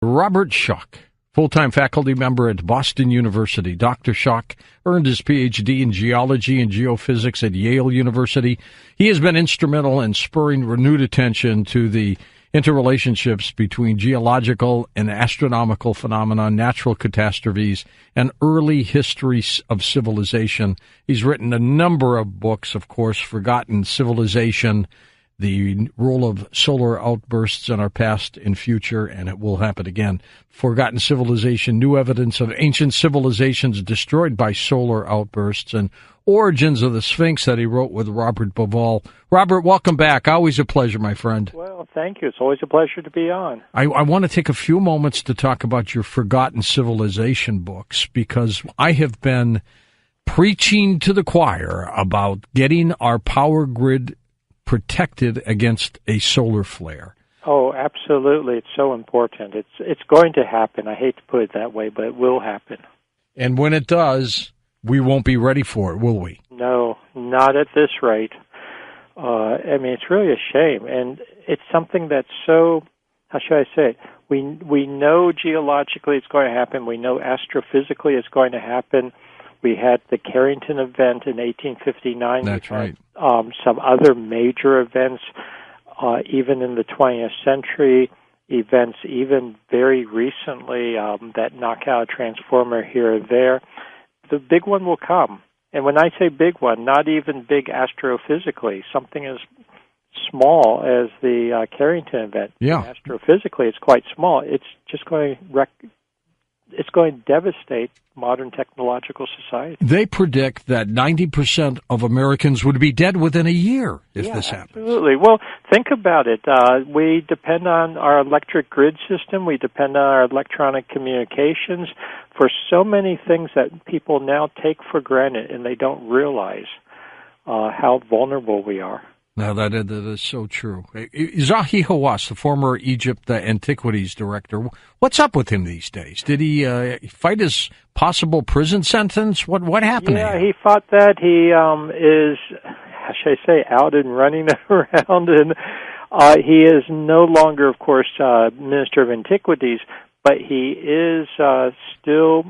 Robert Schoch, full-time faculty member at Boston University. Dr. Schoch earned his Ph.D. in geology and geophysics at Yale University. He has been instrumental in spurring renewed attention to the interrelationships between geological and astronomical phenomena, natural catastrophes, and early history of civilization. He's written a number of books, of course, Forgotten Civilization, the role of solar outbursts in our past and future, and it will happen again. Forgotten Civilization, New Evidence of Ancient Civilizations Destroyed by Solar Outbursts, and Origins of the Sphinx that he wrote with Robert Bauval. Robert, welcome back. Always a pleasure, my friend. Well, thank you. It's always a pleasure to be on. I want to take a few moments to talk about your Forgotten Civilization books, because I have been preaching to the choir about getting our power grid protected against a solar flare. Oh, absolutely. It's so important. It's going to happen. I hate to put it that way, but it will happen. And when it does, we won't be ready for it, will we? No, not at this rate. It's really a shame. And it's something that's so, how should I say it? We know geologically it's going to happen. We know astrophysically it's going to happen. We had the Carrington event in 1859. That's right. Some other major events, even in the 20th century, events even very recently that knock out a transformer here or there. The big one will come. And when I say big one, not even big astrophysically, something as small as the Carrington event. Yeah. Astrophysically, it's quite small. It's just going to devastate modern technological society. They predict that 90% of Americans would be dead within a year if this happens. Absolutely. Well, think about it. We depend on our electric grid system. We depend on our electronic communications for so many things that people now take for granted, and they don't realize how vulnerable we are. Now, that is so true. Zahi Hawass, the former Egypt Antiquities director, what's up with him these days? Did he fight his possible prison sentence? What happened? Yeah, he fought that. He is, how should I say, out and running around, and he is no longer, of course, Minister of Antiquities, but he is still.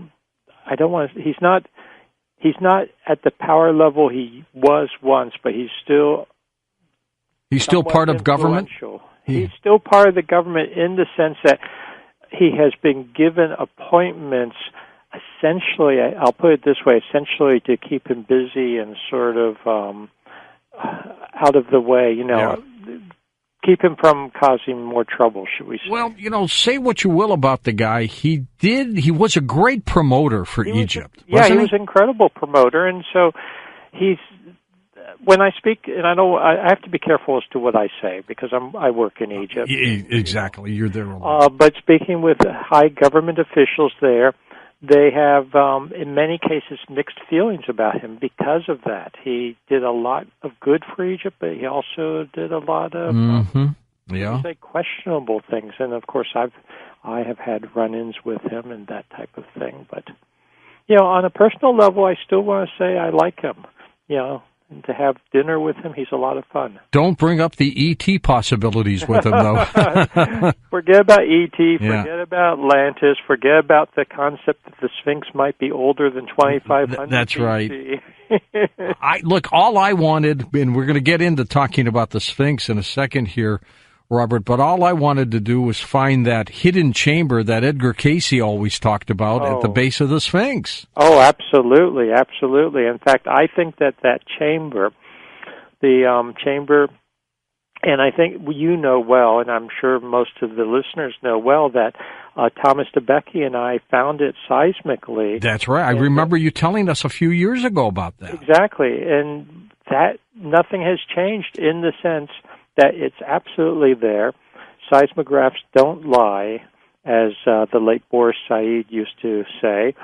He's not at the power level he was once, but he's still. He's still part of government? He's still part of the government in the sense that he has been given appointments, essentially, I'll put it this way, essentially to keep him busy and sort of out of the way, keep him from causing more trouble, should we say. Well, say what you will about the guy. He was a great promoter for Egypt. He was an incredible promoter, and so when I speak, and I have to be careful as to what I say because I work in Egypt. Exactly, you're there a lot. But speaking with high government officials there, they have, in many cases, mixed feelings about him because of that. He did a lot of good for Egypt, but he also did a lot of questionable things. And of course, I have had run-ins with him and that type of thing. But on a personal level, I still want to say I like him. And to have dinner with him, he's a lot of fun. Don't bring up the E.T. possibilities with him, though. Forget about E.T., forget about Atlantis, forget about the concept that the Sphinx might be older than 2,500 That's BC. Right. Look, all I wanted, and we're going to get into talking about the Sphinx in a second here, Robert, but all I wanted to do was find that hidden chamber that Edgar Cayce always talked about at the base of the Sphinx. Oh, absolutely, absolutely. In fact, I think that chamber, the chamber, and I think you know well, and I'm sure most of the listeners know well, that Thomas DeBecke and I found it seismically. That's right. I remember you telling us a few years ago about that. Exactly, and that nothing has changed in the sense that it's absolutely there. Seismographs don't lie, as the late Boris Said used to say.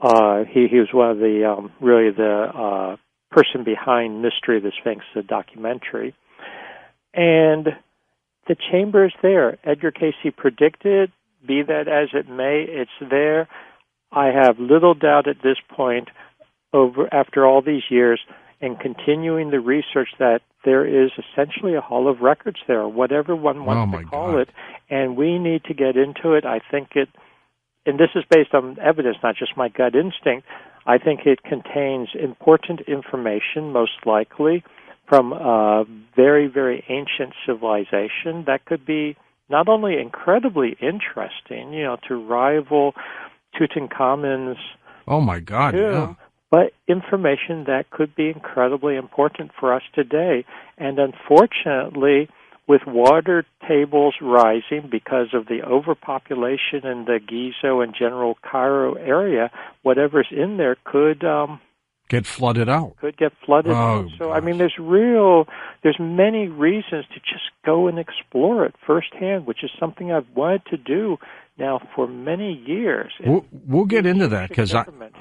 He was one of the really the person behind Mystery of the Sphinx, the documentary. And the chamber is there. Edgar Cayce predicted, be that as it may, it's there. I have little doubt at this point, after all these years, and continuing the research that there is essentially a hall of records there, or whatever one wants to call it, and we need to get into it. I think it, and this is based on evidence, not just my gut instinct, I think it contains important information, most likely, from a very, very ancient civilization that could be not only incredibly interesting, to rival Tutankhamun's tomb, but information that could be incredibly important for us today. And unfortunately, with water tables rising because of the overpopulation in the Giza and general Cairo area, whatever's in there could get flooded out. Could get flooded out. So, I mean, there's many reasons to just go and explore it firsthand, which is something I've wanted to do now for many years. We'll get into that, because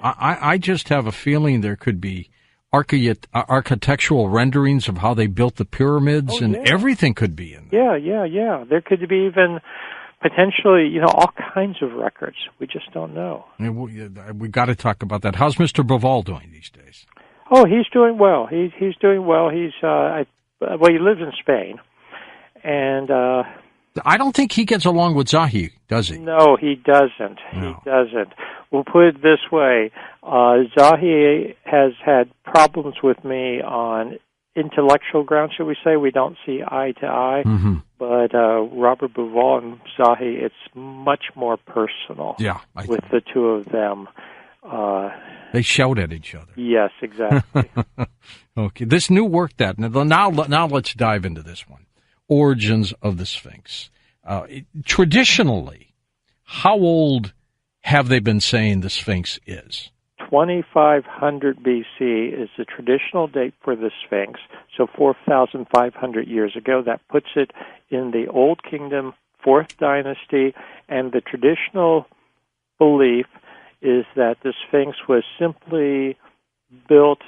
I just have a feeling there could be architectural renderings of how they built the pyramids, everything could be in there. Yeah. There could be even potentially, all kinds of records. We just don't know. We got to talk about that. How's Mr. Baval doing these days? Oh, he's doing well. He's doing well. He lives in Spain, and I don't think he gets along with Zahi, does he? No, he doesn't. No. He doesn't. We'll put it this way. Zahi has had problems with me on intellectual grounds, should we say. We don't see eye to eye. Mm-hmm. But Robert Baval and Zahi, it's much more personal with the two of them. They shout at each other. Yes, exactly. Okay, this new work now let's dive into this one. Origins of the Sphinx. Traditionally, how old have they been saying the Sphinx is? 2500 BC is the traditional date for the Sphinx, so 4,500 years ago. That puts it in the Old Kingdom, 4th dynasty, and the traditional belief is that the Sphinx was simply built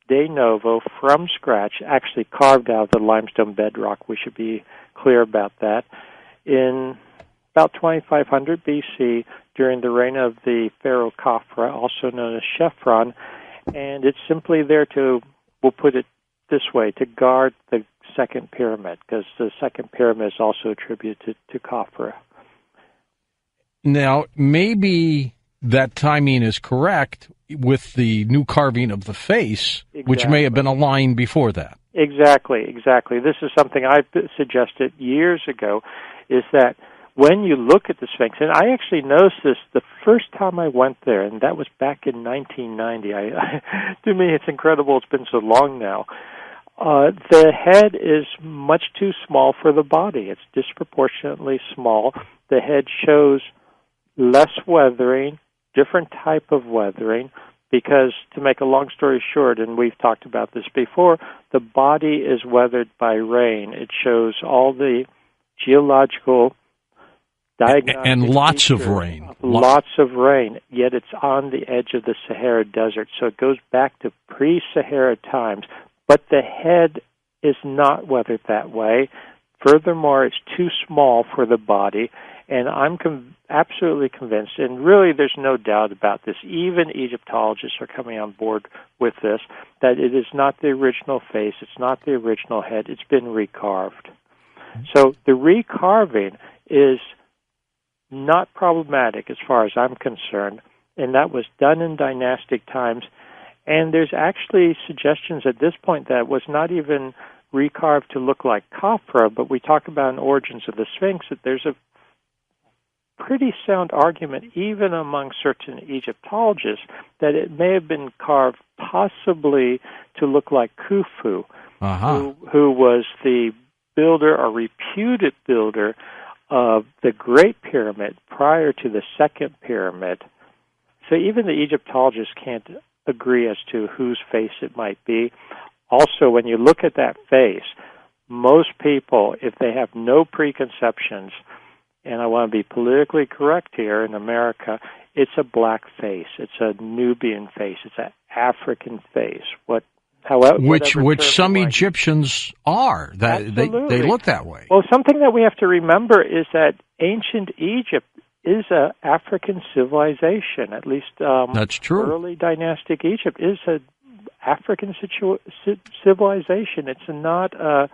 de novo, from scratch, actually carved out of the limestone bedrock. We should be clear about that. In about 2500 BC, during the reign of the pharaoh Khafra, also known as Chephren, and it's simply there we'll put it this way, to guard the second pyramid, because the second pyramid is also attributed to Khafra. Now, maybe that timing is correct with the new carving of the face, which may have been a line before that. Exactly. This is something I suggested years ago, is that when you look at the Sphinx, and I actually noticed this the first time I went there, and that was back in 1990. To me, it's incredible it's been so long now. The head is much too small for the body. It's disproportionately small. The head shows less weathering, different type of weathering, because, to make a long story short, and we've talked about this before, the body is weathered by rain. It shows all the geological diagnostic and lots of rain. Lots of rain, yet it's on the edge of the Sahara Desert, so it goes back to pre-Sahara times. But the head is not weathered that way. Furthermore, it's too small for the body, and I'm absolutely convinced, and really there's no doubt about this, even Egyptologists are coming on board with this, that it is not the original face, it's not the original head, it's been recarved. So the recarving is not problematic as far as I'm concerned, and that was done in dynastic times, and there's actually suggestions at this point that it was not even recarved to look like Khafra, but we talk about in Origins of the Sphinx that there's a pretty sound argument, even among certain Egyptologists, that it may have been carved possibly to look like Khufu, who was the builder or reputed builder of the Great Pyramid prior to the Second Pyramid. So even the Egyptologists can't agree as to whose face it might be. Also, when you look at that face, most people, if they have no preconceptions, and I want to be politically correct here in America, it's a black face. It's a Nubian face. It's an African face. Which some Egyptians are. They look that way. Well, something that we have to remember is that ancient Egypt is an African civilization. At least that's true. Early dynastic Egypt is an African civilization. It's not a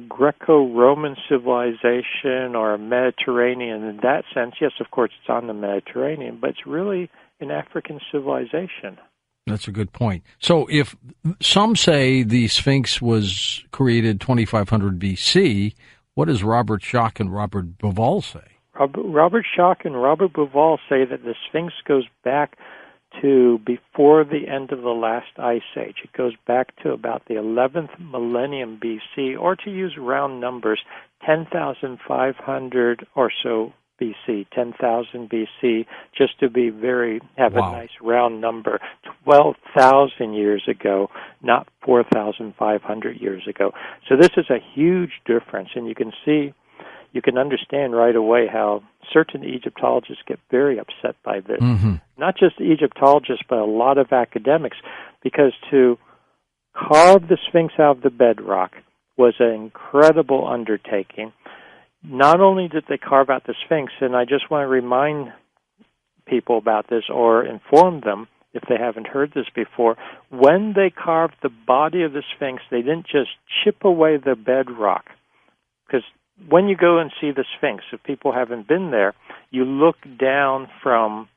Greco-Roman civilization or a Mediterranean in that sense. Yes, of course, it's on the Mediterranean, but it's really an African civilization. That's a good point. So if some say the Sphinx was created 2500 BC, what does Robert Schoch and Robert Bauval say? Robert Schoch and Robert Bauval say that the Sphinx goes back to before the end of the last ice age. It goes back to about the 11th millennium BC, or to use round numbers, 10,500 or so BC, 10,000 BC, just to be have a nice round number, 12,000 years ago, not 4,500 years ago. So this is a huge difference, and you can understand right away how certain Egyptologists get very upset by this. Mm-hmm. Not just Egyptologists, but a lot of academics, because to carve the Sphinx out of the bedrock was an incredible undertaking. Not only did they carve out the Sphinx, and I just want to remind people about this or inform them if they haven't heard this before, when they carved the body of the Sphinx, they didn't just chip away the bedrock, because when you go and see the Sphinx, if people haven't been there, you look down from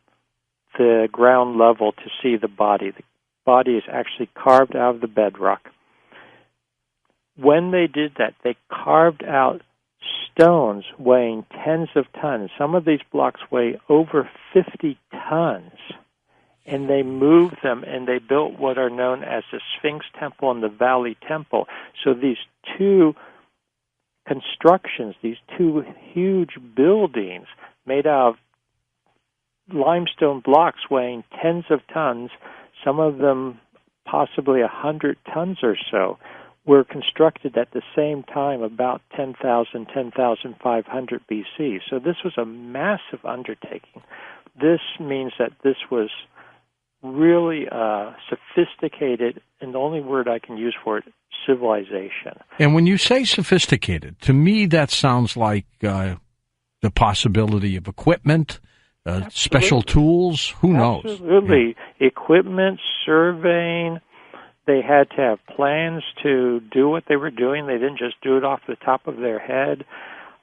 the ground level to see the body. The body is actually carved out of the bedrock. When they did that, they carved out stones weighing tens of tons. Some of these blocks weigh over 50 tons. And they moved them, and they built what are known as the Sphinx Temple and the Valley Temple. So these two constructions, these two huge buildings made out of limestone blocks weighing tens of tons, some of them possibly 100 tons or so, were constructed at the same time, about 10,500 BC. So this was a massive undertaking. This means that this was really sophisticated, and the only word I can use for it, civilization. And when you say sophisticated, to me that sounds like the possibility of equipment, special tools, who knows? Absolutely. Yeah. Equipment, surveying. They had to have plans to do what they were doing. They didn't just do it off the top of their head.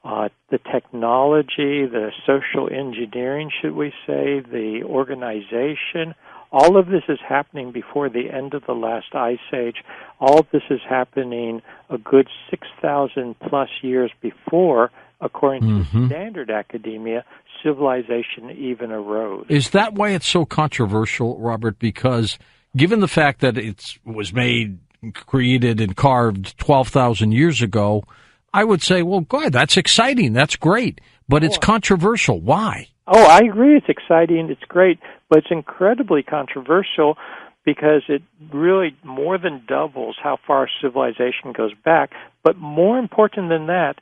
The technology, the social engineering, should we say, the organization, all of this is happening before the end of the last ice age. All of this is happening a good 6,000 plus years before, according to standard academia, civilization even arose. Is that why it's so controversial, Robert? Because given the fact that it was made, created, and carved 12,000 years ago, I would say, well, God, that's exciting. That's great. But it's controversial. Why? Oh, I agree. It's exciting. It's great. But it's incredibly controversial because it really more than doubles how far civilization goes back. But more important than that,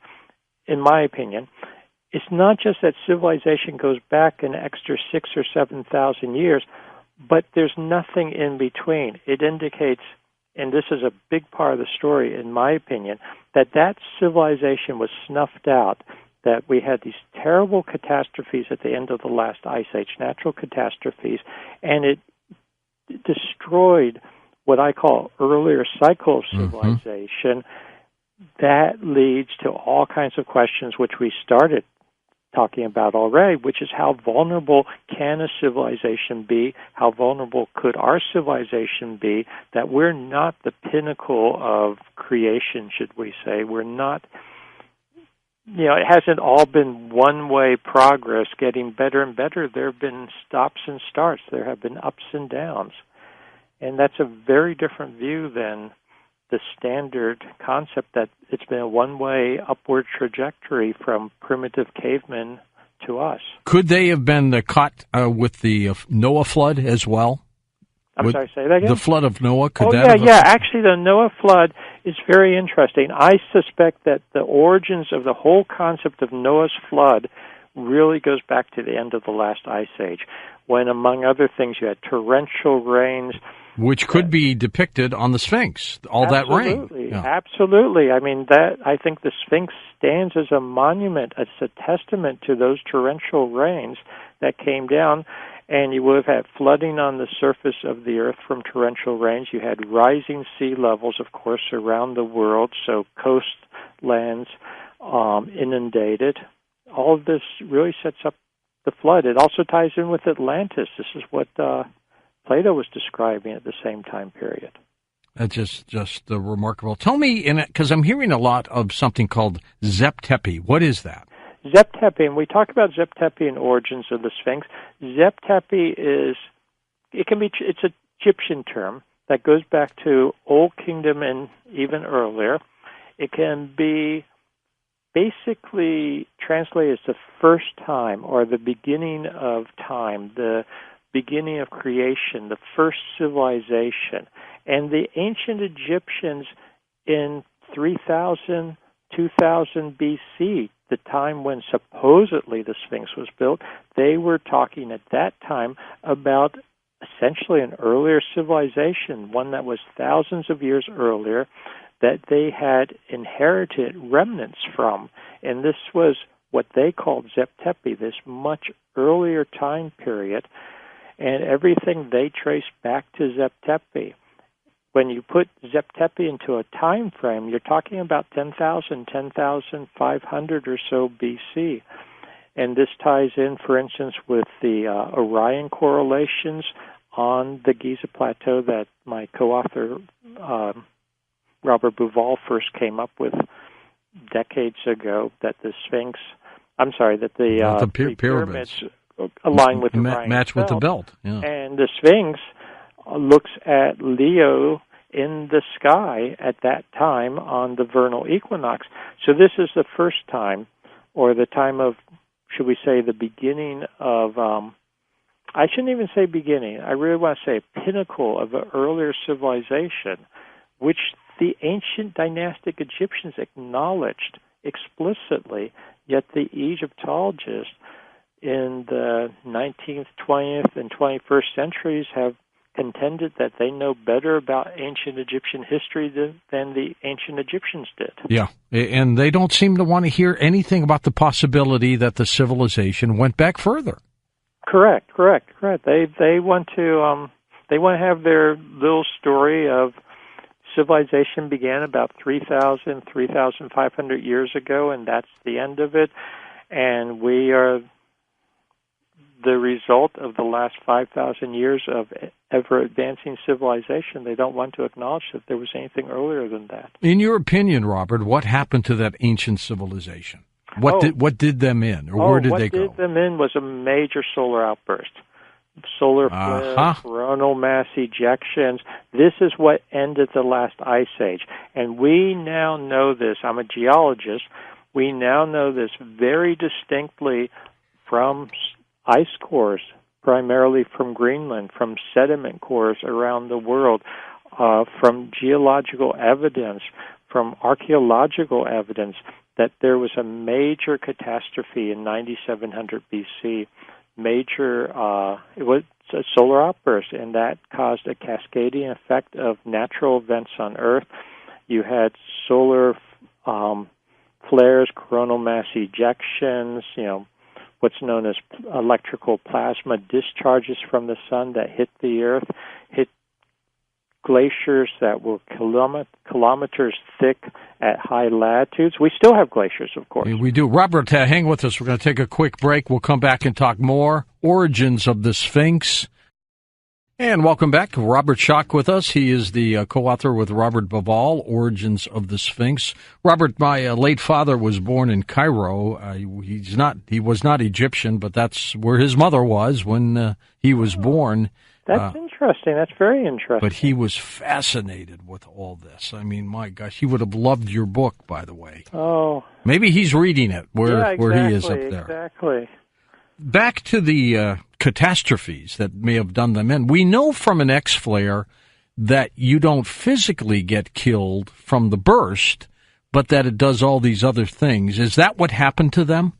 in my opinion, it's not just that civilization goes back an extra 6,000 or 7,000 years, but there's nothing in between. It indicates, and this is a big part of the story, in my opinion, that civilization was snuffed out, that we had these terrible catastrophes at the end of the last ice age, natural catastrophes, and it destroyed what I call earlier cycle of civilization. That leads to all kinds of questions which we started talking about already, which is how vulnerable can a civilization be? How vulnerable could our civilization be? That we're not the pinnacle of creation, should we say. We're not, it hasn't all been one-way progress, getting better and better. There have been stops and starts. There have been ups and downs. And that's a very different view than the standard concept that it's been a one-way upward trajectory from primitive cavemen to us. Could they have been caught with the Noah flood as well? Sorry, say that again? The flood of Noah, Actually, the Noah flood is very interesting. I suspect that the origins of the whole concept of Noah's flood really goes back to the end of the last ice age, when, among other things, you had torrential rains, which could be depicted on the Sphinx, all that rain. Absolutely. I mean, I think the Sphinx stands as a monument, as a testament to those torrential rains that came down. and you would have had flooding on the surface of the earth from torrential rains. You had rising sea levels, of course, around the world, so coastlands inundated. All of this really sets up the flood. It also ties in with Atlantis. This is what Plato was describing at the same time period. That's just remarkable. Tell me, because I'm hearing a lot of something called Zep-Tepi. What is that? Zep-Tepi, and we talk about Zep-Tepi and origins of the Sphinx. Zep-Tepi it's an Egyptian term that goes back to Old Kingdom and even earlier. It can be basically translated as the first time or the beginning of time, the beginning of creation, the first civilization. And the ancient Egyptians in 3000, 2000 BC, the time when supposedly the Sphinx was built, they were talking at that time about essentially an earlier civilization, one that was thousands of years earlier, that they had inherited remnants from. And this was what they called Zep-Tepi, this much earlier time period, and everything they traced back to Zep-Tepi. When you put Zep-Tepi into a time frame, you're talking about 10,000, 10,500 or so BC. And this ties in, for instance, with the Orion correlations on the Giza Plateau that my co-author, Robert Bauval, first came up with decades ago, that the Sphinx, that the three pyramids align with Orion's match with the belt. Yeah. And the Sphinx looks at Leo in the sky at that time on the vernal equinox. So this is the first time, or the time of, should we say, the beginning of, I shouldn't even say beginning, I really want to say pinnacle of an earlier civilization, which the ancient dynastic Egyptians acknowledged explicitly, yet the Egyptologists in the 19th, 20th, and 21st centuries have contended that they know better about ancient Egyptian history than the ancient Egyptians did. Yeah, and they don't seem to want to hear anything about the possibility that the civilization went back further. Correct. They want to have their little story of civilization began about 3,000, 3,500 years ago, and that's the end of it. And we are the result of the last 5,000 years of ever-advancing civilization. They don't want to acknowledge that there was anything earlier than that. In your opinion, Robert, what happened to that ancient civilization? What did them in, or where did they go? What did them in was a major solar outburst. Solar flares, coronal mass ejections. This is what ended the last ice age. And we now know this. I'm a geologist. We now know this very distinctly from ice cores, primarily from Greenland, from sediment cores around the world, from geological evidence, from archaeological evidence, that there was a major catastrophe in 9700 BC. It was a solar outburst, and that caused a cascading effect of natural events on Earth. You had solar flares, coronal mass ejections, what's known as electrical plasma discharges from the sun that hit the Earth, hit glaciers that were kilometers thick at high latitudes. We still have glaciers, of course. We do. Robert, hang with us. We're going to take a quick break. We'll come back and talk more. Origins of the Sphinx. And welcome back. Robert Schoch with us. He is the co-author with Robert Bauval, Origins of the Sphinx. Robert, my late father was born in Cairo. He was not Egyptian, but that's where his mother was when he was born. That's interesting. That's very interesting. But he was fascinated with all this. I mean, my gosh, he would have loved your book, by the way. Oh. Maybe he's reading it where he is up there. Exactly. Back to the catastrophes that may have done them in. We know from an X-flare that you don't physically get killed from the burst, but that it does all these other things. Is that what happened to them?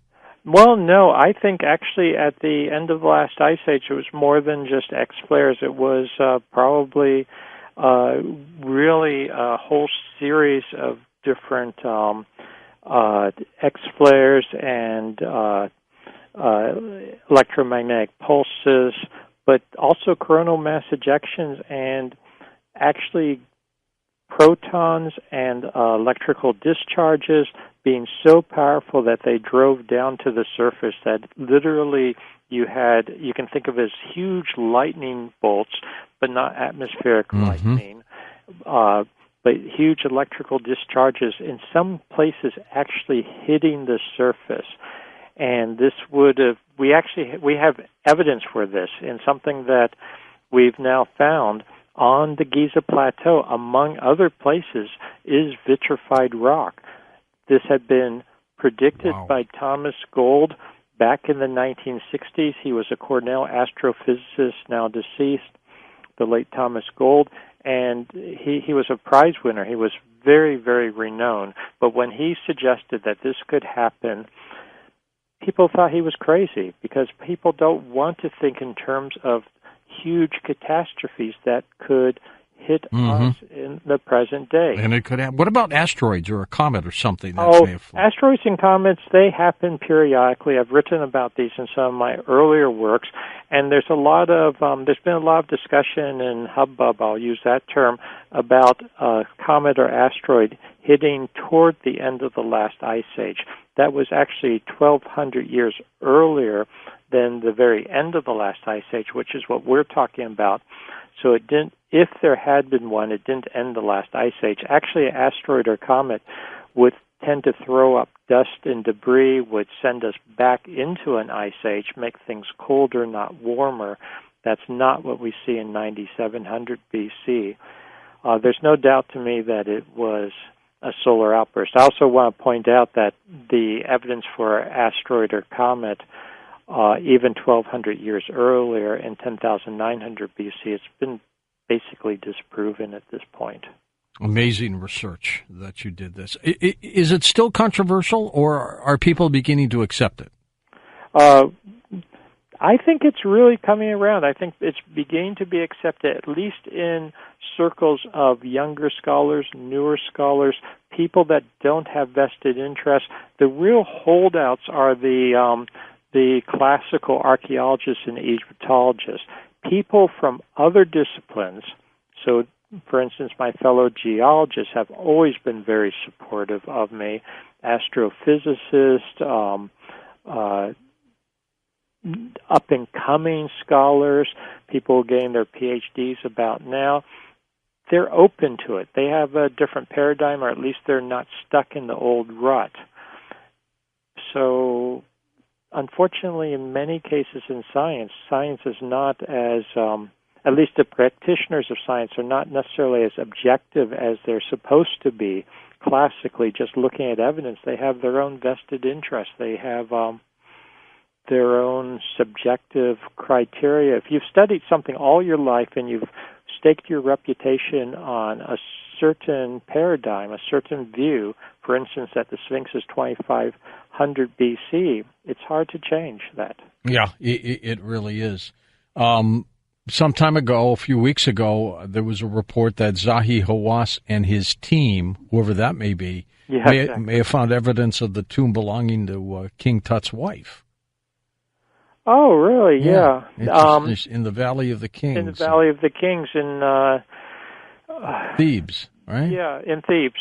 Well, no. I think actually at the end of the last ice age, it was more than just X-flares. It was probably really a whole series of different X-flares and electromagnetic pulses, but also coronal mass ejections and actually protons and electrical discharges being so powerful that they drove down to the surface that literally you can think of as huge lightning bolts, but not atmospheric lightning, but huge electrical discharges in some places actually hitting the surface. And this we have evidence for this in something that we've now found on the Giza Plateau, among other places, is vitrified rock. This had been predicted by Thomas Gold back in the 1960s. He was a Cornell astrophysicist, now deceased, the late Thomas Gold, and he was a prize winner. He was very, very renowned. But when he suggested that this could happen, people thought he was crazy because people don't want to think in terms of huge catastrophes that could hit us in the present day. And it could happen. What about asteroids or a comet or something? That may have flown? Asteroids and comets, they happen periodically. I've written about these in some of my earlier works, and there's been a lot of discussion and hubbub, I'll use that term, about a comet or asteroid hitting toward the end of the last ice age. That was actually 1,200 years earlier than the very end of the last ice age, which is what we're talking about. So it didn't. If there had been one, it didn't end the last ice age. Actually, an asteroid or comet would tend to throw up dust and debris, would send us back into an ice age, make things colder, not warmer. That's not what we see in 9700 BC. There's no doubt to me that it was a solar outburst. I also want to point out that the evidence for asteroid or comet, even 1,200 years earlier in 10,900 BC, it's been basically disproven at this point. Amazing research that you did this. Is it still controversial, or are people beginning to accept it? I think it's really coming around. I think it's beginning to be accepted, at least in circles of younger scholars, newer scholars, people that don't have vested interest. The real holdouts are the classical archaeologists and Egyptologists, people from other disciplines. So, for instance, my fellow geologists have always been very supportive of me, astrophysicists, up-and-coming scholars, people getting their PhDs about now. They're open to it. They have a different paradigm, or at least they're not stuck in the old rut. So, unfortunately, in many cases in science is not as, at least the practitioners of science are not necessarily as objective as they're supposed to be. Classically, just looking at evidence, they have their own vested interests. They have their own subjective criteria. If you've studied something all your life and you've staked your reputation on a certain paradigm, a certain view, for instance, that the Sphinx is 2500 BC, it's hard to change that. Yeah, it really is. Some time ago, a few weeks ago, there was a report that Zahi Hawass and his team, whoever that may be, may have found evidence of the tomb belonging to King Tut's wife. Oh, really? Yeah. In the Valley of the Kings. In the Valley of the Kings in Thebes, right? Yeah, in Thebes.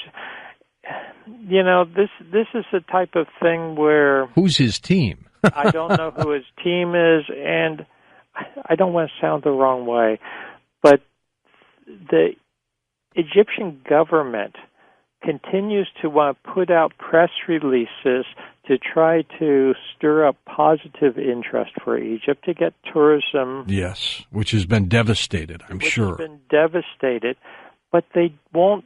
You know, this is the type of thing where... Who's his team? I don't know who his team is, and I don't want to sound the wrong way, but the Egyptian government continues to want to put out press releases to try to stir up positive interest for Egypt, to get tourism. Yes, which has been devastated, I'm sure. Which has been devastated, but they won't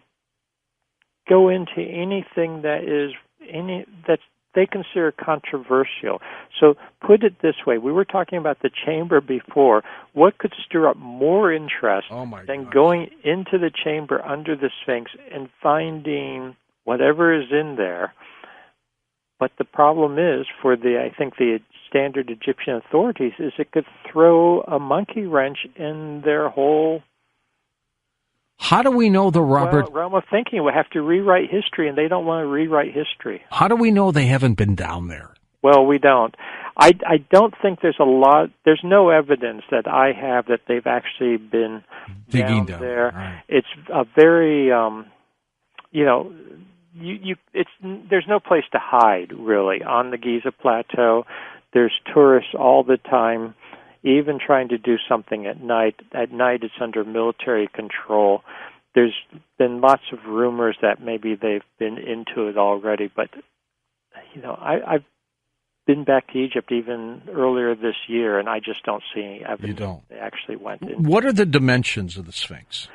go into anything that they consider controversial. So put it this way, we were talking about the chamber before. What could stir up more interest than going into the chamber under the Sphinx and finding whatever is in there? But the problem is, for the standard Egyptian authorities, is it could throw a monkey wrench in their whole... How do we know realm of thinking? We have to rewrite history, and they don't want to rewrite history. How do we know they haven't been down there? Well, we don't. I don't think there's there's no evidence that I have that they've actually been digging down there. Right. It's a very, there's no place to hide, really, on the Giza Plateau. There's tourists all the time, even trying to do something at night. At night, it's under military control. There's been lots of rumors that maybe they've been into it already, but, I've been back to Egypt even earlier this year, and I just don't see any evidence they actually went in. What are the dimensions of the Sphinx?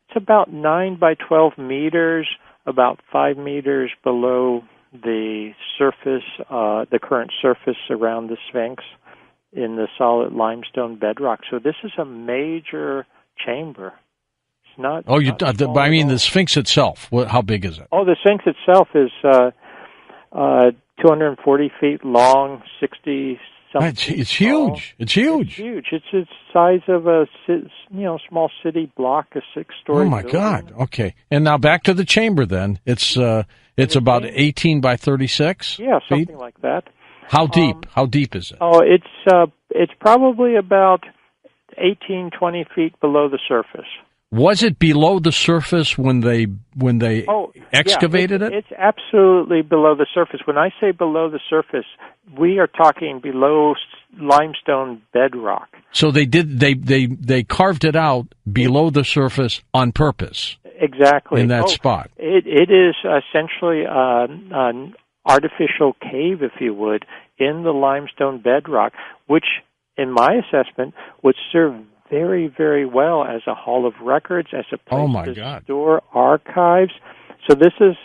It's about 9 by 12 meters, about 5 meters below the surface, the current surface around the Sphinx in the solid limestone bedrock. So this is a major chamber. It's not. Oh, I mean the Sphinx itself. How big is it? Oh, the Sphinx itself is 240 feet long, 60 something. It's huge. It's huge. It's huge. It's the size of a small city block, a 6-story. Oh my building. God! Okay, and now back to the chamber. Then it's about 18 by 36. Yeah, something feet? like that. How deep? How deep is it? Oh, it's probably about 18, 20 feet below the surface. Was it below the surface when they excavated it? It's absolutely below the surface. When I say below the surface, we are talking below limestone bedrock. So they carved it out below the surface on purpose. Exactly. In that spot. It is essentially an artificial cave, if you would, in the limestone bedrock, which, in my assessment, would serve very, very well as a hall of records, as a place to store archives. So this is,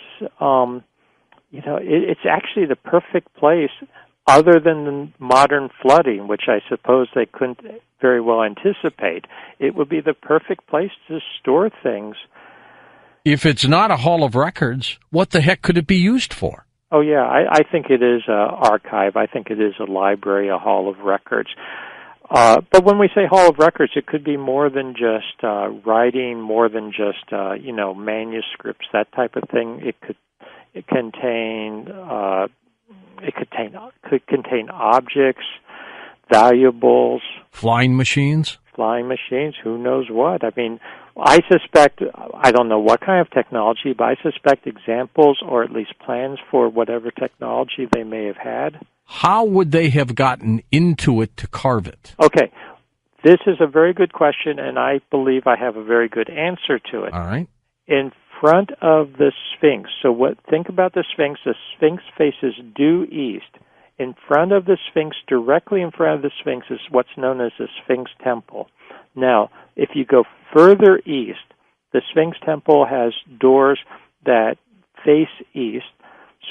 it's actually the perfect place, other than the modern flooding, which I suppose they couldn't very well anticipate. It would be the perfect place to store things. If it's not a hall of records, what the heck could it be used for? Oh, yeah, I think it is an archive. I think it is a library, a hall of records. But when we say hall of records, it could be more than just writing, more than just manuscripts, that type of thing. It could contain objects, valuables, flying machines. Who knows what? I mean, I suspect, I don't know what kind of technology, but I suspect examples or at least plans for whatever technology they may have had. How would they have gotten into it to carve it? Okay. This is a very good question, and I believe I have a very good answer to it. All right. In front of the Sphinx, think about the Sphinx. The Sphinx faces due east. In front of the Sphinx, directly in front of the Sphinx, is what's known as the Sphinx Temple. Now, if you go further east, the Sphinx Temple has doors that face east.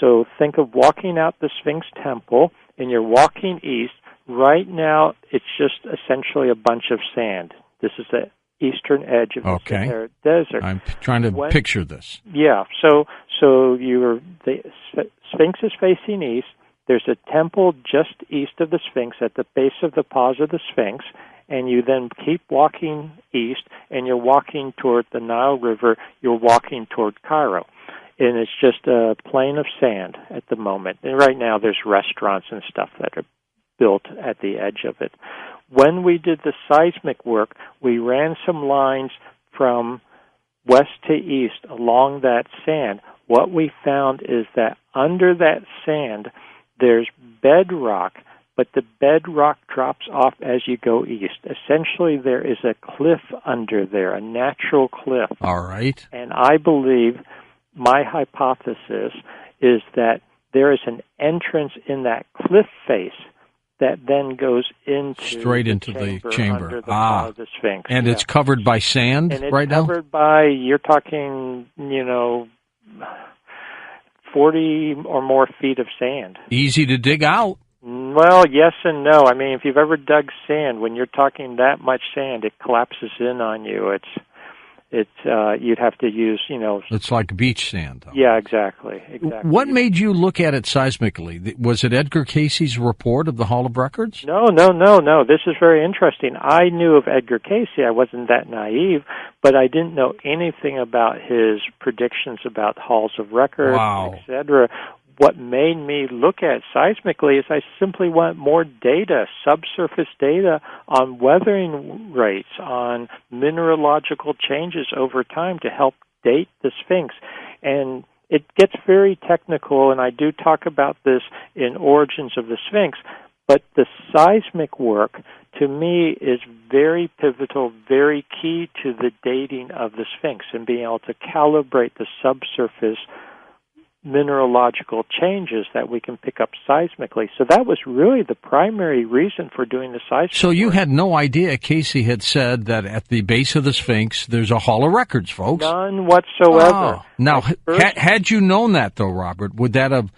So think of walking out the Sphinx Temple, and you're walking east. Right now, it's just essentially a bunch of sand. This is the eastern edge of the Sahara Desert. I'm trying to picture this. Yeah. So the Sphinx is facing east. There's a temple just east of the Sphinx at the base of the paws of the Sphinx, and you then keep walking east, and you're walking toward the Nile River. You're walking toward Cairo. And it's just a plain of sand at the moment. And right now there's restaurants and stuff that are built at the edge of it. When we did the seismic work, we ran some lines from west to east along that sand. What we found is that under that sand, there's bedrock, but the bedrock drops off as you go east. Essentially, there is a cliff under there, a natural cliff. All right. And I believe, my hypothesis is that there is an entrance in that cliff face that then goes straight into the chamber. Under the paw of the Sphinx. And it's covered by sand right now? And it's covered by, you're talking, 40 or more feet of sand. Easy to dig out. Well, yes and no. I mean, if you've ever dug sand, when you're talking that much sand, it collapses in on you. You'd have to use, It's like beach sand. Though. Yeah, exactly. What made you look at it seismically? Was it Edgar Cayce's report of the Hall of Records? No. This is very interesting. I knew of Edgar Cayce. I wasn't that naive, but I didn't know anything about his predictions about halls of records, etc. what made me look at seismically is I simply want more data, subsurface data on weathering rates, on mineralogical changes over time to help date the Sphinx. And it gets very technical, and I do talk about this in Origins of the Sphinx, but the seismic work, to me, is very pivotal, very key to the dating of the Sphinx and being able to calibrate the subsurface mineralogical changes that we can pick up seismically. So that was really the primary reason for doing the seismic So you work. had no idea Casey had said that at the base of the Sphinx there's a Hall of Records, folks? None whatsoever. Oh. Now, had you known that, though, Robert, would that have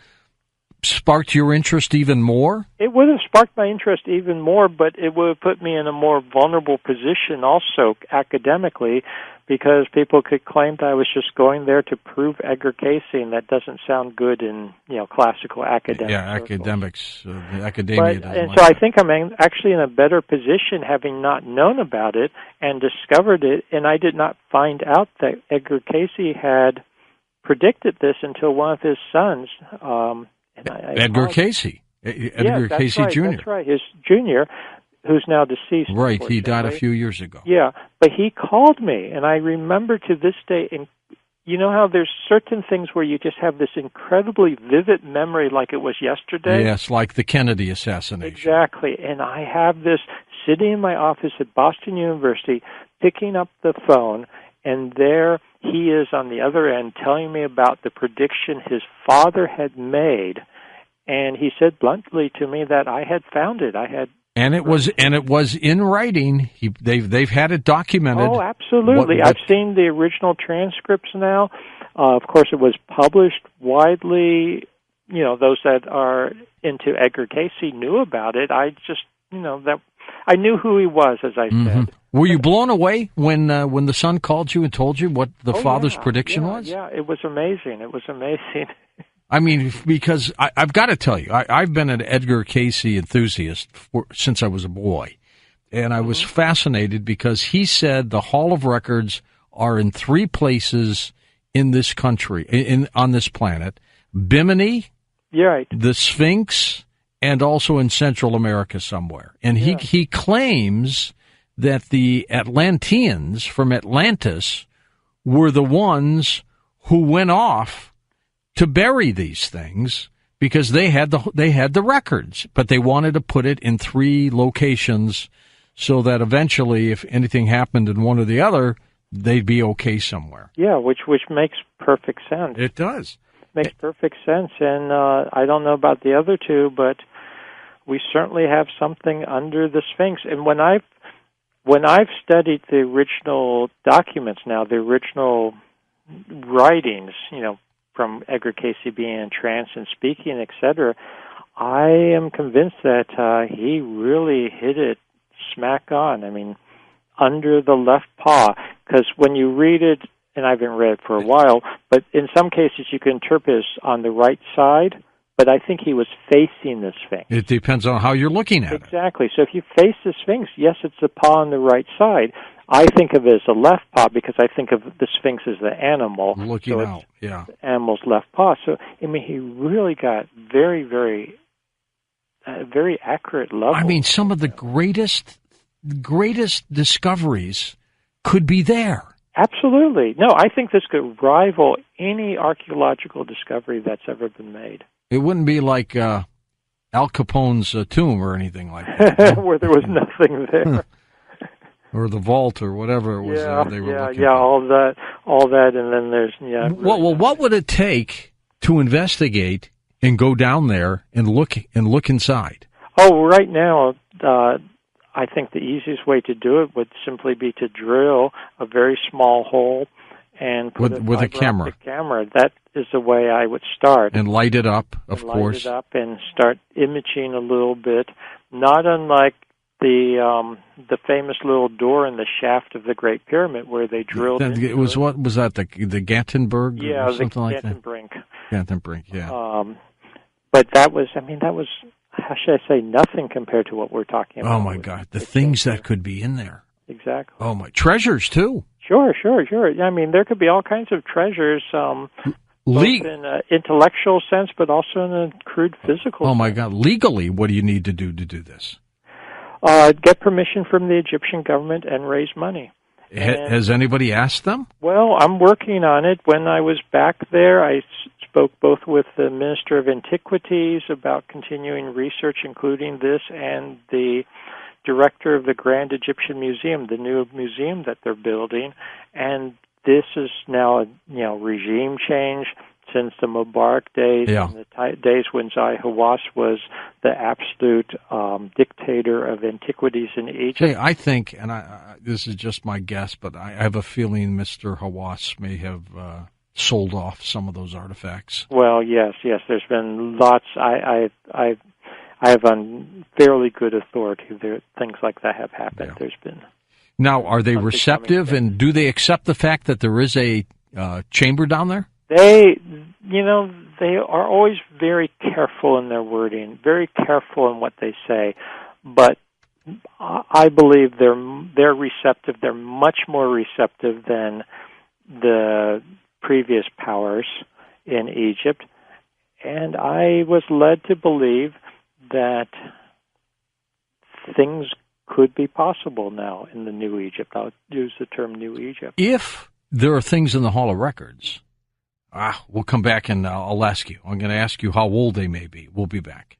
sparked your interest even more? It would have sparked my interest even more, but it would have put me in a more vulnerable position also academically, because people could claim that I was just going there to prove Edgar Cayce, and that doesn't sound good in classical academic circles. Academia doesn't and like so I that. think I'm actually in a better position having not known about it and discovered it, and I did not find out that Edgar Cayce had predicted this until one of his sons, Edgar Cayce. Edgar Cayce Jr. That's right, his junior, who's now deceased. Right, he died a few years ago. Yeah, but he called me, and I remember to this day, and you know how there's certain things where you just have this incredibly vivid memory like it was yesterday? Yes, like the Kennedy assassination. Exactly, and I have this sitting in my office at Boston University, picking up the phone, and there he is on the other end telling me about the prediction his father had made, and he said bluntly to me that I had found it. And it was in writing. They've had it documented. Oh, absolutely. I've seen the original transcripts now. Of course, it was published widely. Those that are into Edgar Cayce knew about it. I just, that I knew who he was, as I said. Were you blown away when the son called you and told you what the father's prediction was? Yeah, it was amazing. It was amazing. I mean, because I've got to tell you, I've been an Edgar Cayce enthusiast since I was a boy, and I was fascinated because he said the Hall of Records are in 3 places in this country, on this planet: Bimini, the Sphinx, and also in Central America somewhere. And he claims that the Atlanteans from Atlantis were the ones who went off to bury these things because they had the records, but they wanted to put it in 3 locations so that eventually, if anything happened in one or the other, they'd be okay somewhere. Yeah, which makes perfect sense. It does. Makes perfect sense, and I don't know about the other 2, but we certainly have something under the Sphinx. And when I've studied the original documents now, the original writings, from Edgar Cayce being in trance and speaking, etc., I am convinced that he really hit it smack on. I mean, under the left paw, because when you read it, and I haven't read it for a while, but in some cases you can interpret it on the right side, but I think he was facing the Sphinx. It depends on how you're looking at it. Exactly. So if you face the Sphinx, yes, it's the paw on the right side. I think of it as a left paw because I think of the Sphinx as the animal. Looking out, yeah. The animal's left paw. So, I mean, he really got very, very, very accurate level. I mean, some of the greatest discoveries could be there. Absolutely. No, I think this could rival any archaeological discovery that's ever been made. It wouldn't be like Al Capone's tomb or anything like that. Where there was nothing there. Or the vault, or whatever it was they were looking for. all that, and then there's Well, what would it take to investigate and go down there and look inside? Oh, right now, I think the easiest way to do it would simply be to drill a very small hole and put with a camera. That is the way I would start. And light it up, of course. Light it up and start imaging a little bit, not unlike the famous little door in the shaft of the Great Pyramid where they drilled into it. Was what was that, the Gattenberg? Yeah, or something like that? Gattenbrink, yeah. But that was how should I say, nothing compared to what we're talking about. Oh my God, the things that could be in there. Exactly. Oh my, treasures too. Sure. I mean, there could be all kinds of treasures. both in an intellectual sense, but also in a crude physical sense. Oh, my God. Legally, what do you need to do this? Get permission from the Egyptian government and raise money. Has anybody asked them? Well, I'm working on it. When I was back there, I spoke both with the Minister of Antiquities about continuing research, including this, and the director of the Grand Egyptian Museum, the new museum that they're building. And this is now a regime change since the Mubarak days, and the days when Zahi Hawass was the absolute dictator of antiquities in Egypt. Jay, I think, and this is just my guess, but I have a feeling Mr. Hawass may have sold off some of those artifacts. Well, yes. There's been lots. I have on fairly good authority that things like that have happened. Yeah. There's been. Now, are they receptive, and do they accept the fact that there is a chamber down there? They are always very careful in their wording, very careful in what they say, but I believe they're receptive. They're much more receptive than the previous powers in Egypt, and I was led to believe that things could be possible now in the New Egypt. I'll use the term New Egypt. If there are things in the Hall of Records, we'll come back and I'll ask you. I'm going to ask you how old they may be. We'll be back.